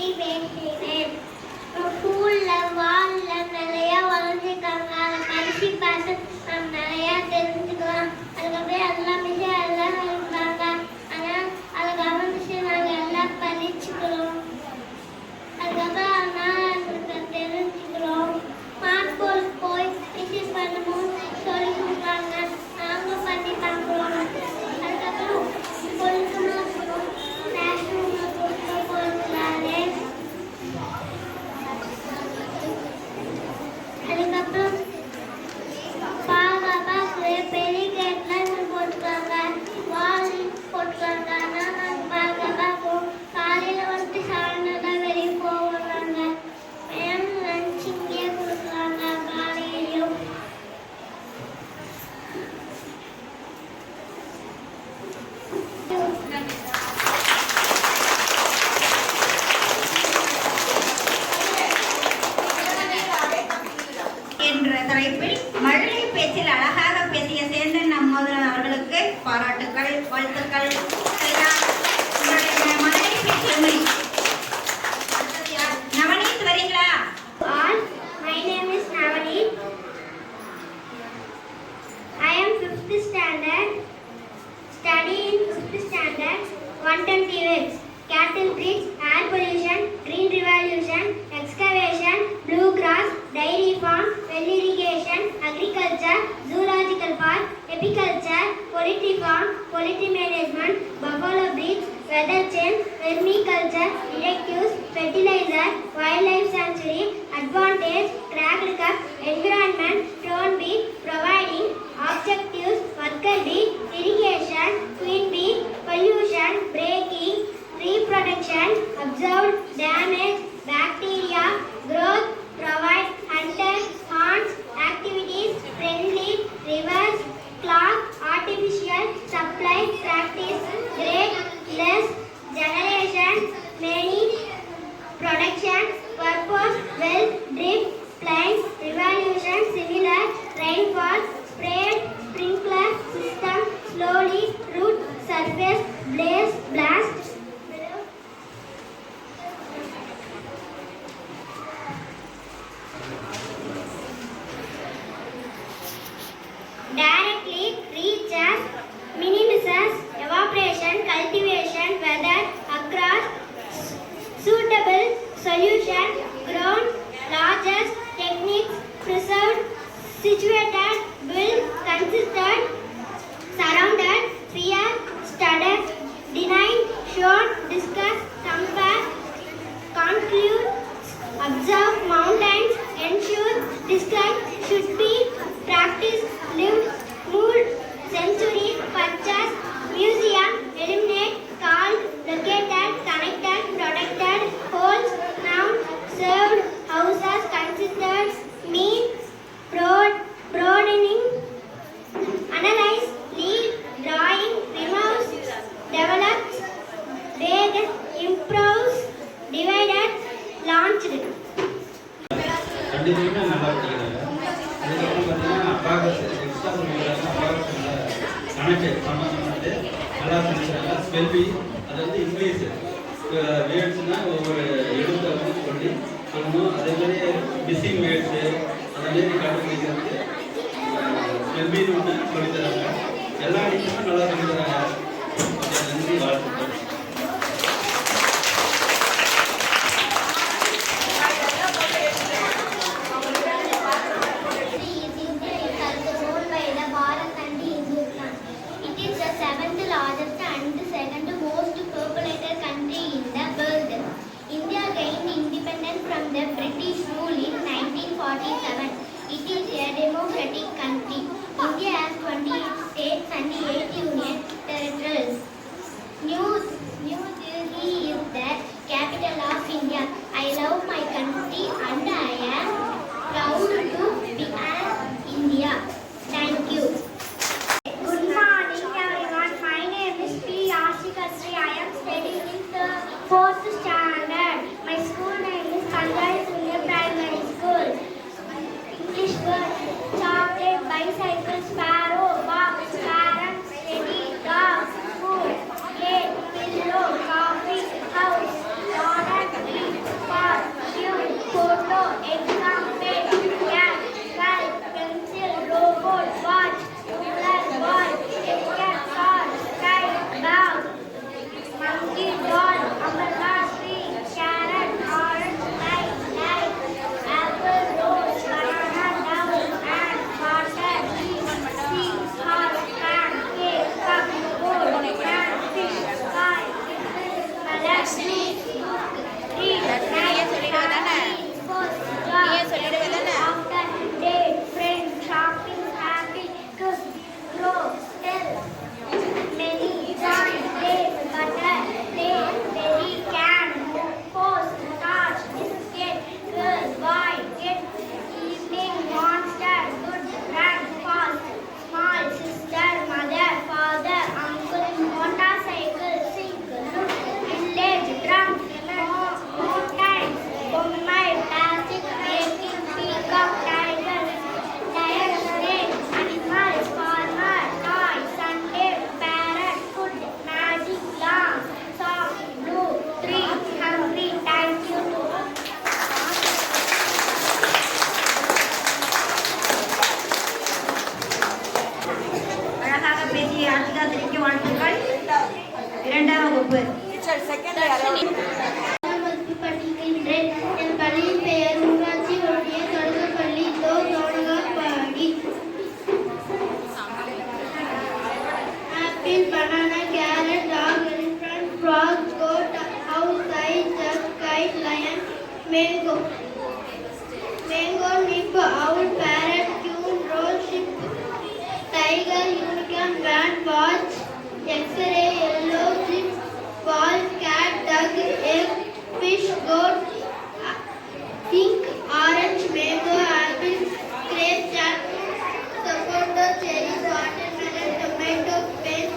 கட்டி பேசினேன். ஸ்கூல்ல வால்ல நிறைய வளர்ந்துருக்காங்க. அதை படிச்சு பார்த்து நம்ம நிறையா தெரிஞ்சுக்கலாம். அதுக்கப்புறம் எல்லாம் விஷயம் எல்லாம் இருந்தாங்க. ஆனால் அதை கவனிச்சு நாங்கள் எல்லாம் படிச்சுக்கிறோம். அதுக்கப்புறம் அதனால தெரிஞ்சுக்கிறோம். ஸ்மார்ட் போர்ட் போய் விசிட் பண்ணும்போது சொல்லி கொடுக்குறாங்க. நாங்களும் பண்ணி பார்க்குறோம். அதுக்கப்புறம் பொழுதுமா இருக்கிறோம். கிளாஸ் ரூமில் போகிறாரு. அதுக்கப்புறம் பாதுகாப்பாக பெரிய கேட்லாம் போட்டுருக்காங்க. வால் போட்டுருக்காங்க. ஆனால் நாங்கள் பாதுகாப்பாக காலையில் வந்துட்டு சாயந்தரம் வெளியே போகிறாங்க. மேம் லஞ்ச் இங்கே கொடுக்குறாங்க காலையிலையும். என்ற தலைப்பில் மழலை பேச்சில் அழகாக பேசிய சேந்தன் நம்மோதரன் அவர்களுக்கு பாராட்டுக்கள், வாழ்த்துக்கள். மழலை பேச்சு நவநீத் வரீங்களா? All, my name is Navneet. I am 5th standard, studying 5th standard, 120 words. Cattle breeds, air pollution, green revolution, excavation, blue grass, dairy farm, well irrigation, agriculture, zoological park, apiculture, poultry farm, poultry management, buffalo breeds, weather change, vermiculture, directives, fertilizer, wildlife sanctuary, advantage, cracked cup, environment, drone bee, providing, objectives, worker bee, irrigation, queen bee, pollution, breaking, reproduction, observed, damage, bacteria, growth, provide, hunter, haunts, activities, friendly, reverse, clock, artificial, supply, practice, great, less, generation, many, production, purpose, wealth, drift, plains, revolution, similar, rainfall, spread, sprinkler, system, slowly, root, surface, blaze, blast. Directly reaches, minimizes, evaporation, cultivation, weather, across, suitable, solution, ground, largest, techniques, preserved, situated, built, consistent, surrounded, fear, studied, denied, shown, discussed, compare, conclude, observe, mountains, ensure, describe, should be, practice, live, moved, century, purchase, museum, eliminate, called, located, connected, protected, holds, noun, served, houses, considered, mean, broadening, analyze, lead, drawing, removes, develops, vague, improves, divided, launched. கண்டிப்பாக நல்லா படிக்கிறாங்க. அதுக்கப்புறம் பார்த்தீங்கன்னா அப்பாகஸ் extra அப்பாகஸ் connected சம்மந்தப்பட்டு நல்லா படிக்கிறாங்க. ஸ்பெல்வி அது வந்து இங்கிலீஷ் வேர்ட்ஸ்னா ஒவ்வொரு எழுத்தை வந்து சொல்லி சொல்லணும். அதே மாதிரி மிஸ்ஸிங் வேர்ட்ஸு அதேமாரி கண்டுபிடிக்கிறது ஸ்பெல்வின்னு ஒன்று சொல்லித்தராங்க. எல்லா இடத்துலையும் நல்லா சொல்லித்தராங்க. நன்றி, வாழ்த்துக்கள். Largest and second most populated country in the world. India gained independence from the British rule in 1947. It is a democratic country. India has 28 states and 8 union territories. New Delhi is the capital of India. I love my country and I am proud to be an India. Thank you. Good morning everyone. My name is P. Ashikasri. I am studying in the 4th standard. My school name is Kangai Junior Primary School. English word: chocolate, bicycle, sparrow, ball. வகுப்பு. படிக்கின்றேன். என் பள்ளியின் பெயர் ஊராட்சி ஒன்றிய தொடக்கப்பள்ளி தோணகாப்பாடி. Apple, banana, carrot, dog, elephant, frog, goat, house, duck, kite, lion, mango. Mango, nip, owl, parrot, coon, rose, sheep, tiger, unicorn, bat, watch, X-ray, yellow, sheep, ball, cat, duck, egg, fish, goat, pink, orange, mango, apple, grape, jackfruit, sapota, cherry, watermelon, tomato, pen,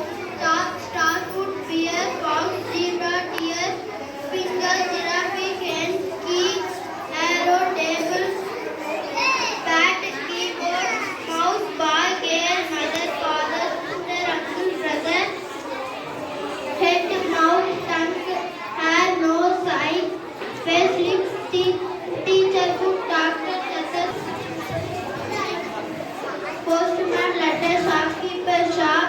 starfruit, bear, fox, zebra, deer, finger, giraffe, hen, key, arrow, table, bat, keyboard, mouse, ball, girl, mother, father, sister, uncle, brother, head, mouth, tongue, hair, nose, eye, face, lips, teeth, teacher, book, doctor, nurses, postman, letter, shopkeeper, shop,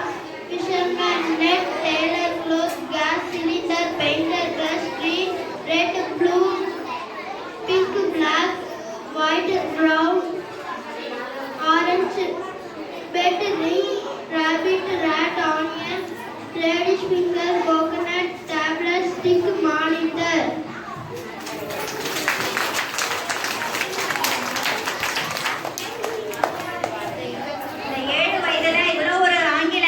fisherman, net, tailor, clothes, gas cylinder, painter, brush, green, red, blue, pink, black, white, brown, orange, bed, ring, rabbit, rat, onion, lady's finger, coconut, tablet, stick, monitor. இந்த 7 வயதுல இவ்வளோ ஒரு ஆங்கில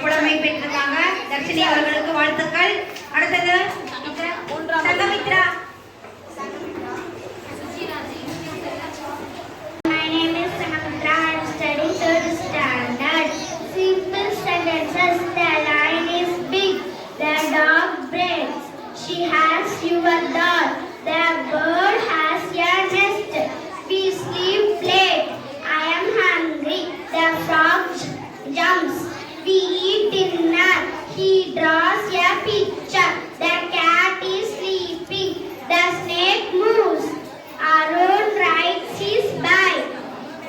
புலமை பெற்றிருக்காங்க. தர்ஷினி அவர்களுக்கு வாழ்த்துக்கள். அடுத்தது Sanghamitra. My name is Samantha. I am studying 3rd standard. Simple sentences. The lion is big. The dog breaks. She has your doll. The bird has a nest. We sleep late. I am hungry. The frog jumps. We eat dinner. He draws a picture. The cat is sleeping. The snake moves. Arun rides his bike.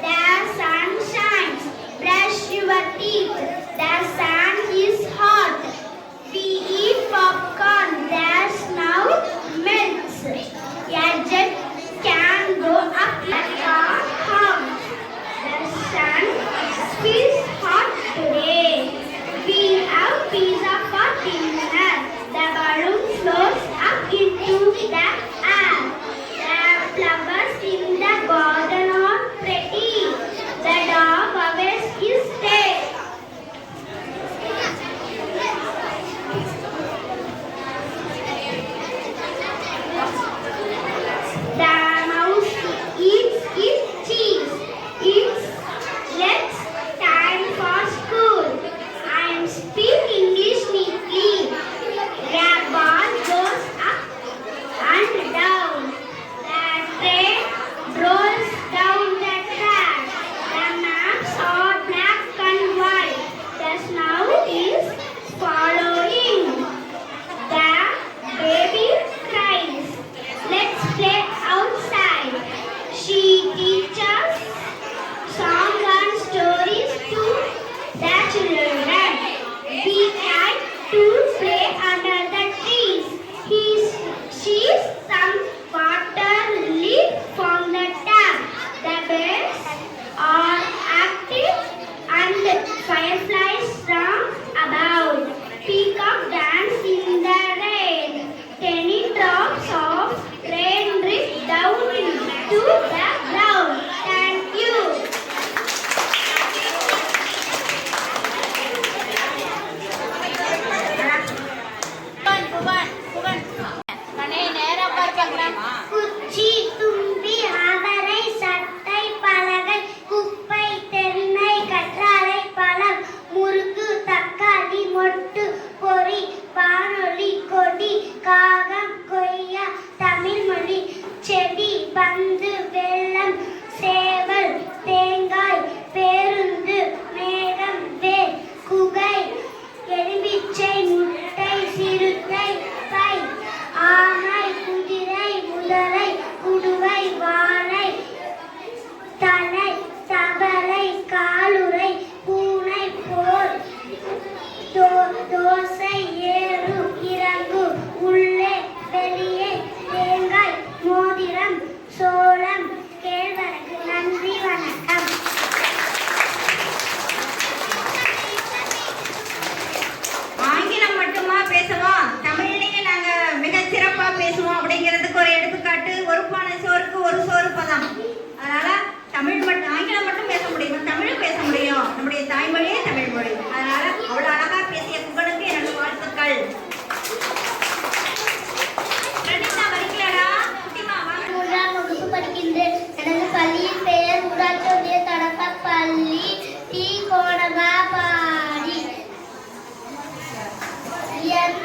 The sun shines. Brush your teeth. The sun is hot. We eat popcorn. The snow melts. A jet can go up like a hawk. The sun feels hot today. We have pizza for dinner. The balloon floats up into the air. The flowers in the garden are pretty. The dog wags his tail. The mouse eats its cheese. Its legs time for school. I am speaking English neatly. The ball goes up and down. The train rolls down the track. The maps are black and white. The snow is following. The baby cries. Let's play outside. She teaches songs and stories to the children. We like to play under the trees. She some water leak from the tap. The birds are active and fireflies from above. Peacock dance in the rain. Tiny drops of rain drip down into the ground. Thank you. குச்சி, தும்பி, அவரை, சட்டை, பலகை, குப்பை, தென்னை, கற்றாழை, பழம், முறுக்கு, தக்காளி, மொட்டு, பொறி, வானொலி, கொடி, காகம், கொய்யா, தமிழ்மொழி, செடி, பந்து, வெள்ளம், சேவல், தேங்காய், பேருந்து, மேகம், வேல், குகை, எலுமிச்சை, முட்டை, சிறுத்தை, பை, ஆமை, குதிரை, முதலை, குடுவை, வாழை, தலை, தவளை, காலுறை, பூனை, போர், தோசை, ஏறு, இறங்கு.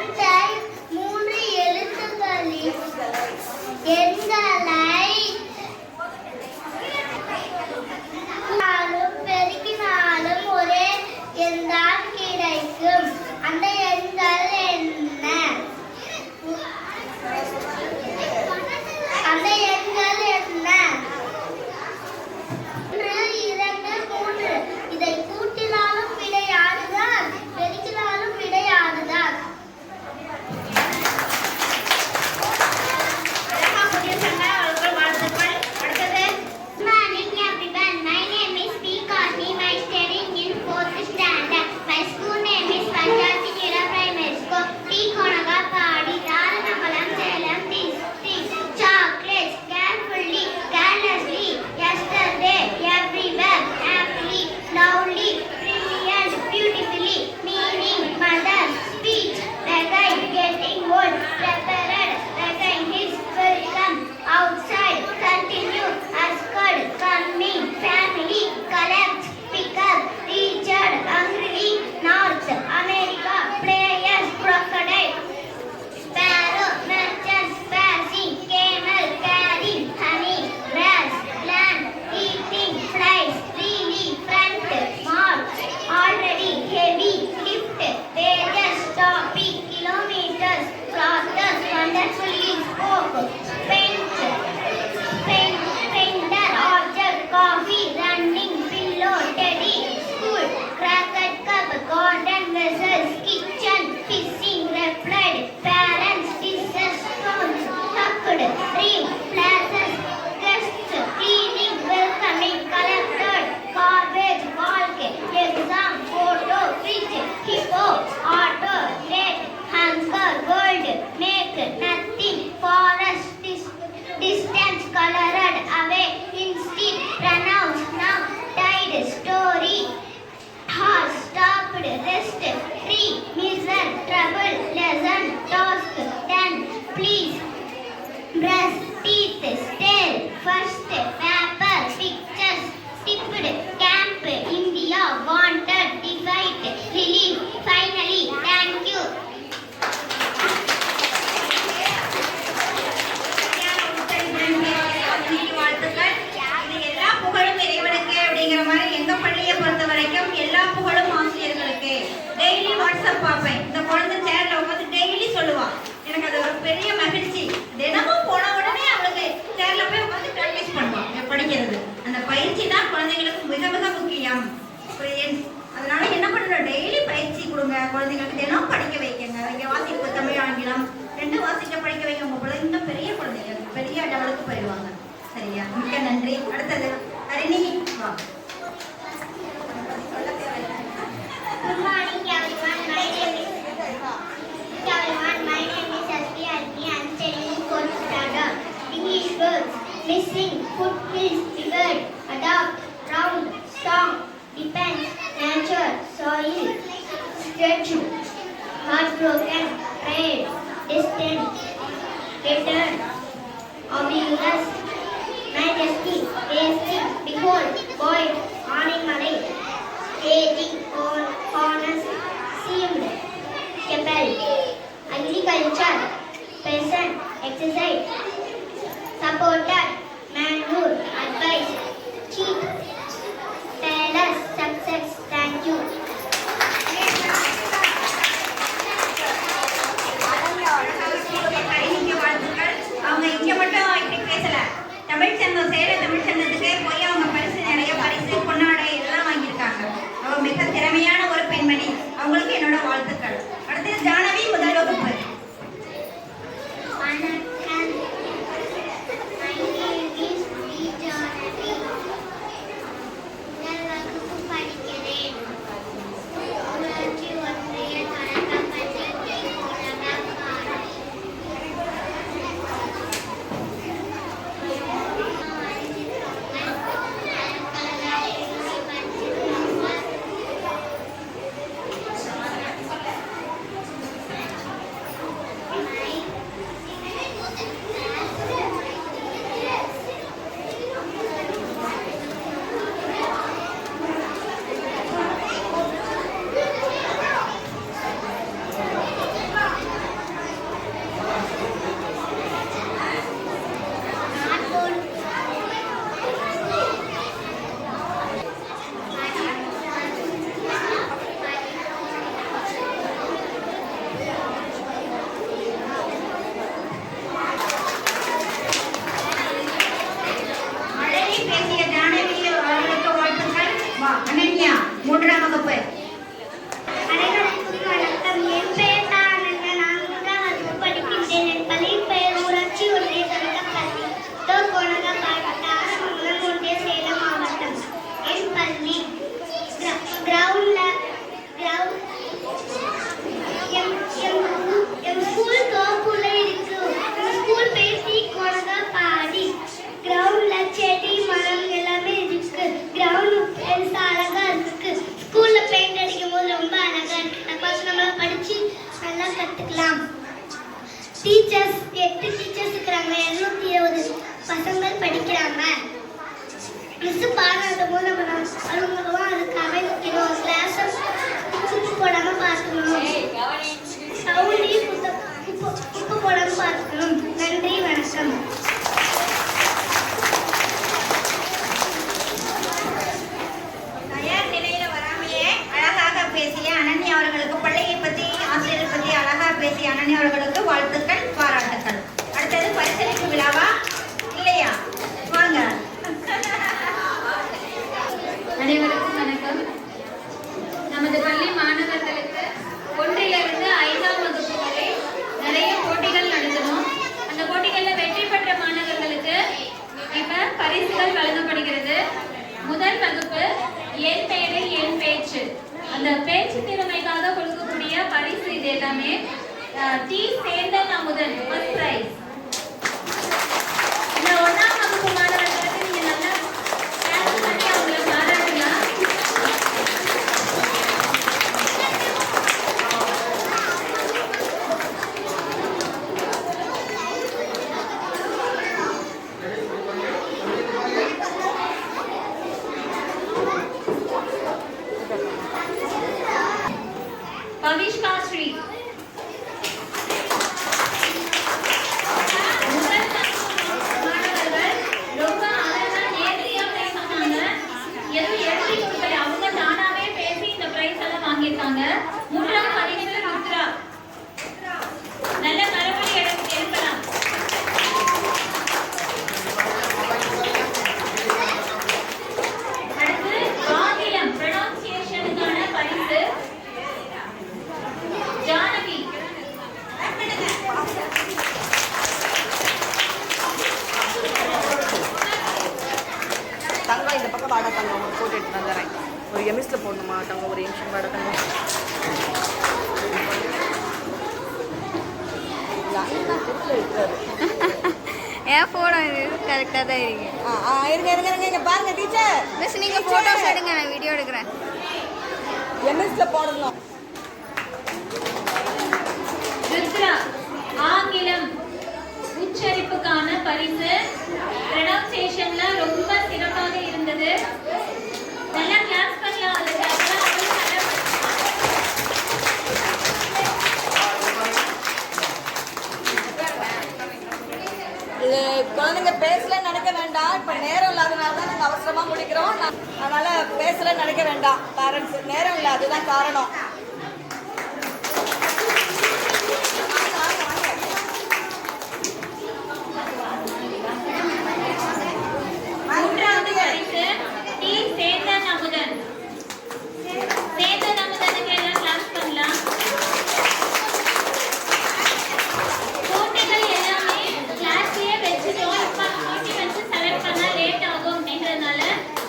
அந்த 3 எழுத்துக்களில் எண்களை பெருக்கினாலும் ஒரே எண்தான் கிடைக்கும். அந்த எண்கள் என்ன? அந்த எண்கள் என்ன? 1, 2, 3. இதை கூட்டினாலும் விடையாடுதான், பெருக்கினாலும் விடையாடுதான். குழந்தைகளுக்கு தினம் படிக்க வைக்கங்க. இங்கே வாசிப்பு தமிழ் ஆங்கிலம் 2 வாசிக்க படிக்க வைக்க உங்க பிள்ளை இன்னும் பெரிய குழந்தைகள் பெரிய லெவலுக்கு போயிடுவாங்க. சரியா? மிக்க நன்றி. அடுத்தது ஹரிணி வா. Good morning everyone. My name is Asfi Arni. I am studying 4th standard. English words: missing, footprints, figure, adopt, round, strong, depends, nature, soil, stretch, heartbroken, trade, distant, return, ominous, majesty, tasty, behold, void, animal, aging, honest, seemed, capel, agriculture, peasant, exercise, supported, manure, advice, cheap, tailors, success. Thank you. அவங்க இங்க மட்டும் இப்படி பேசல. தமிழ் சங்கம் சேர தமிழ் சங்கத்துக்கு போய் அவங்க நிறைய பரிசு பொன்னாடை எல்லாம் வாங்கியிருக்காங்க. அவங்க மிக திறமையான ஒரு பெண்மணி. அவங்களுக்கு என்னோட வாழ்த்துக்கள். அடுத்து ஜானவி முதல் வகுப்பு. My name is Janvi. Teachers 8 teachers இருக்காங்க. 220 பசங்கள் படிக்கிறாங்க. மிஸ் பாராட்டும் போது நம்ம அவங்களும் அது கவனிக்கணும். கிளாஸ் குப்பை போடாம பார்க்கணும். சவுண்டி குப்பை போடாம பார்க்கணும். நன்றி, வணக்கம். தயார் நிலையில வராமையே அழகாக பேசிய அனன்யா அவர்களுக்கு, பள்ளியை பத்தி ஆசிரியரை பத்தி அழகா பேசிய அனன்யா அவர்களுக்கு வாழ்த்துக்கள், பாராட்டுக்கள். அடுத்தது பரிசளிப்பு விழாவா இல்லையா? வாங்க. அனைவருக்கும் வணக்கம். நமது பள்ளி மாணவர்களுக்கு 1லிருந்து 5ஆம் வகுப்பு வரை நிறைய போட்டிகள் நடத்தணும். அந்த போட்டிகளில் வெற்றி பெற்ற மாணவர்களுக்கு இப்ப பரிசுகள் வழங்கப்படுகிறது. முதல் வகுப்பு என் பெயரில் என் பேச்சு, அந்த பேச்சு திறமைக்காக கொடுக்கக்கூடிய பரிசு இது எல்லாமே. T Senthan Amudhan first prize. இந்த 1ஆம் வகுப்பு மாணவர்களுக்கு நீங்க நல்லா கிளாஸ் பண்ணி அவங்களை பாராட்டலாம். பவிஷ்கா ஸ்ரீ. மாணவர்கள் ரொம்ப அழகா நேர்த்தியா பேசினாங்க. எதுவும் எழுதி கொடுக்கல, அவங்க தானாவே பேசி இந்த பிரைஸ் எல்லாம் வாங்கியிருக்காங்க. 3ஆம் பரிசு ருத்ரா. நல்ல மறுபடி எழுப்பலாம். அடுத்து ஆங்கிலம் ப்ரொனன்சியேஷனுக்கான பரிசு ஜானகி. தங்கம் இந்த பக்கம் வாடகை தங்கம் உங்களுக்கு போட்டு எடுத்து வந்துடுறேன். ஒரு எம்எஸ்ல போடணுமா தங்கம்? ஒரு நிமிஷம் வாடகை தங்கம். ஏன் போடா, இது கரெக்டாக தான் இருக்கு. இருங்க இங்க பாருங்க டீச்சர். மிஸ் நீங்கள் ஃபோட்டோஸ் எடுங்க, நான் வீடியோ எடுக்கிறேன். எம்எஸ்ல போடணும். ருத்ரா ஆங்கிலம் உச்சரிப்புக்கான பரிசு. ப்ரொனன்சியேஷன்ல ரொம்ப சிறப்பாக இருந்தது. நல்லா கிளாஸ் பண்ணலாம். அதுக்கு அப்புறம் அவளும் நல்லா இது குழந்தைங்க பேசலன்னு நினைக்க வேண்டாம். இப்ப நேரம் இல்லாதனால தான் நாங்கள் அவசரமா முடிக்கிறோம். அதனால பேசலன்னு நினைக்க வேண்டாம். பேரண்ட்ஸ் நேரம் இல்லை, அதுதான் காரணம். மூன்றாவது பரிசு டி சேந்தன் அமுதன். சேந்தன் அமுதனுக்கு எல்லாம் கிளாஸ் பண்ணலாம். போட்டிகள் எல்லாமே கிளாஸ்லயே வச்சுட்டோம். இப்ப போட்டி வச்சு செலக்ட் பண்ண லேட் ஆகும் அப்படின்றதுனால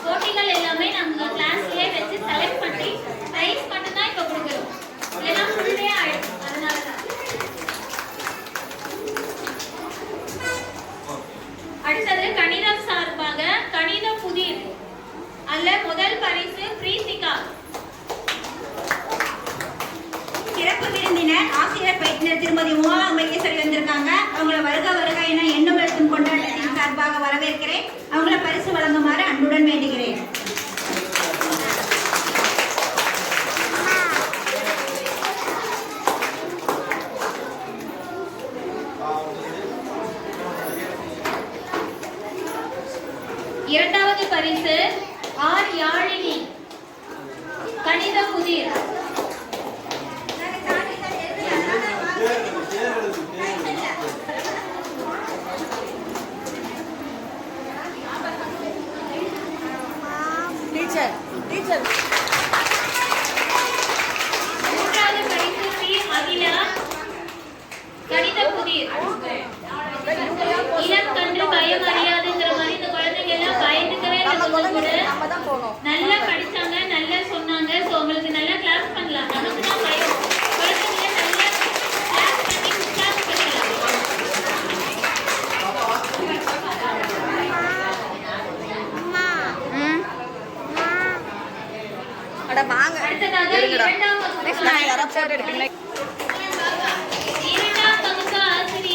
போட்டிகள் எல்லாமே நாங்க கிளாஸ்லயே வச்சு செலக்ட் பண்ணி பிரைஸ் மட்டும் தான் இப்ப கொடுக்குறோம். இல்லைன்னா ஃபுல் டே ஆயிடும். அதனாலதான். அடுத்தது கணிதம் சார்பாக கணித புதிர் அல்ல முதல் பரிசு பிரீத்திகா. சிறப்பு விருந்தினர் ஆசிரியர் பயிற்றுனர் திருமதி உமா மையேஸ்வரி வந்திருக்காங்க. அவங்கள வருக வருக என எண்ணும் எழுத்தும் கொண்டாட்டத்தின் சார்பாக வரவேற்கிறேன். அவங்கள பரிசு வழங்குமாறு அன்புடன் வேண்டுகிறேன். இரண்டாவது பரிசு ஆர் யாழினி கணித புதிர். டீச்சர் டீச்சர் மூன்றாவது பரிசு பி அகிலா கணித புதிர். இளம் கன்று பயம் அறியாதுங்கிற மாதிரி இந்த குழந்தைங்க எல்லாம் பயந்துக்கவே இல்லை. நம்ம தான் போகணும். நல்லா படிச்சாங்க, நல்லா சொன்னாங்க. ஸோ உங்களுக்கு நல்லா கிளாஸ் பண்ணலாம். நமக்கு தான் பயம். குழந்தைங்க நல்லா கிளாஸ் பண்ணி உற்சாகப்படுத்தலாம். அட வாங்க. அடுத்ததாக இரண்டாம் வகுப்பு யாராவது போட்டோ எடுப்பீங்களா? இரண்டாம் வகுப்பு ஆசிரியர்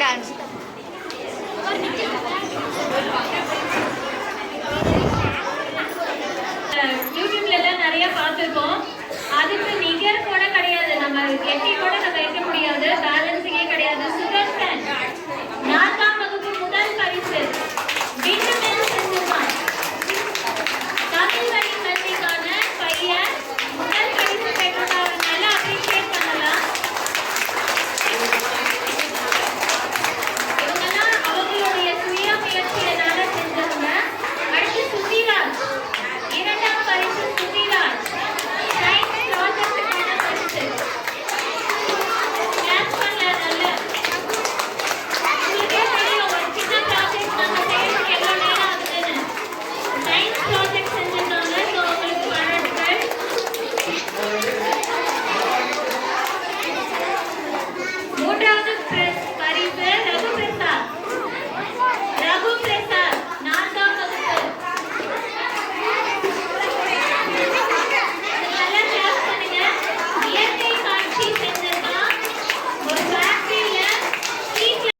டான்ஸ்